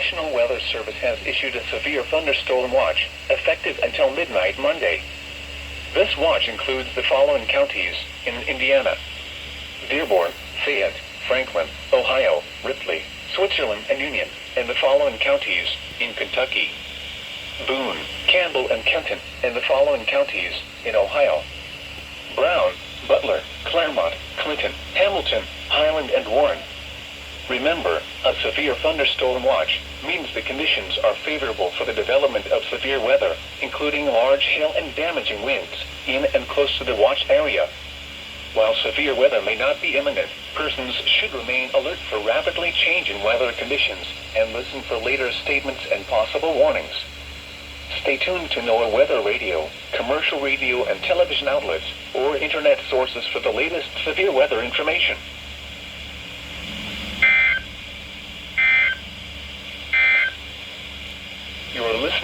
National Weather Service has issued a severe thunderstorm watch, effective until midnight Monday. This watch includes the following counties in Indiana: Dearborn, Fayette, Franklin, Ohio, Ripley, Switzerland, and Union, and the following counties in Kentucky: Boone, Campbell, and Kenton, and the following counties in Ohio: Brown, Butler, Claremont, Clinton, Hamilton, Highland, and Warren. Remember, a severe thunderstorm watch means the conditions are favorable for the development of severe weather, including large hail and damaging winds, in and close to the watch area. While severe weather may not be imminent, persons should remain alert for rapidly changing weather conditions and listen for later statements and possible warnings. Stay tuned to NOAA Weather Radio, commercial radio and television outlets, or internet sources for the latest severe weather information. You are listening